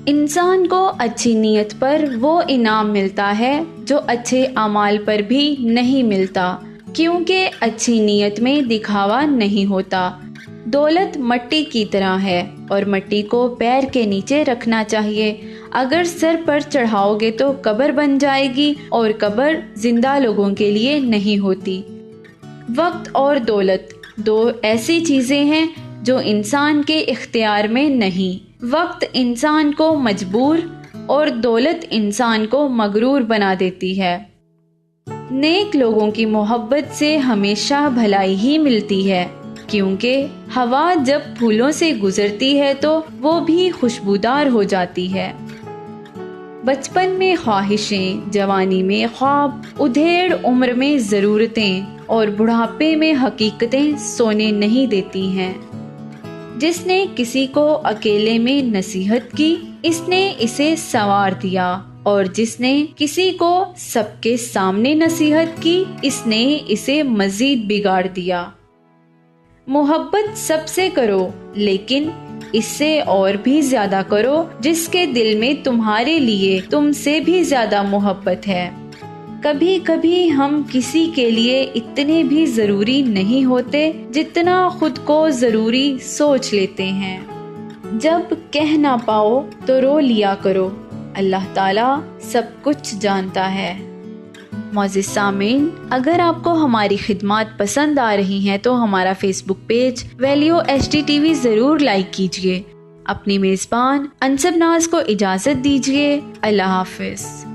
انسان کو اچھی نیت پر وہ انعام ملتا ہے جو اچھے اعمال پر بھی نہیں ملتا، کیونکہ اچھی نیت میں دکھاوا نہیں ہوتا۔ دولت مٹی کی طرح ہے اور مٹی کو پیر کے نیچے رکھنا چاہیے۔ اگر سر پر چڑھاؤ گے تو قبر بن جائے گی، اور قبر زندہ لوگوں کے لیے نہیں ہوتی۔ وقت اور دولت دو ایسی چیزیں ہیں جو انسان کے اختیار میں نہیں۔ وقت انسان کو مجبور اور دولت انسان کو مغرور بنا دیتی ہے۔ نیک لوگوں کی محبت سے ہمیشہ بھلائی ہی ملتی ہے، کیونکہ ہوا جب پھولوں سے گزرتی ہے تو وہ بھی خوشبودار ہو جاتی ہے۔ بچپن میں خواہشیں، جوانی میں خواب، ادھیڑ عمر میں ضرورتیں اور بڑھاپے میں حقیقتیں سونے نہیں دیتی ہیں۔ جس نے کسی کو اکیلے میں نصیحت کی، اس نے اسے سنوار دیا، اور جس نے کسی کو سب کے سامنے نصیحت کی، اس نے اسے مزید بگاڑ دیا۔ محبت سب سے کرو، لیکن اس سے اور بھی زیادہ کرو جس کے دل میں تمہارے لیے تم سے بھی زیادہ محبت ہے۔ کبھی کبھی ہم کسی کے لیے اتنے بھی ضروری نہیں ہوتے جتنا خود کو ضروری سوچ لیتے ہیں۔ جب کہہ نہ پاؤ تو رو لیا کرو، اللہ تعالیٰ سب کچھ جانتا ہے۔ معزز سامعین، اگر آپ کو ہماری خدمات پسند آ رہی ہیں تو ہمارا فیس بک پیج ویلیو HDTV ضرور لائک کیجیے۔ اپنی میزبان انصب ناز کو اجازت دیجیے۔ اللہ حافظ۔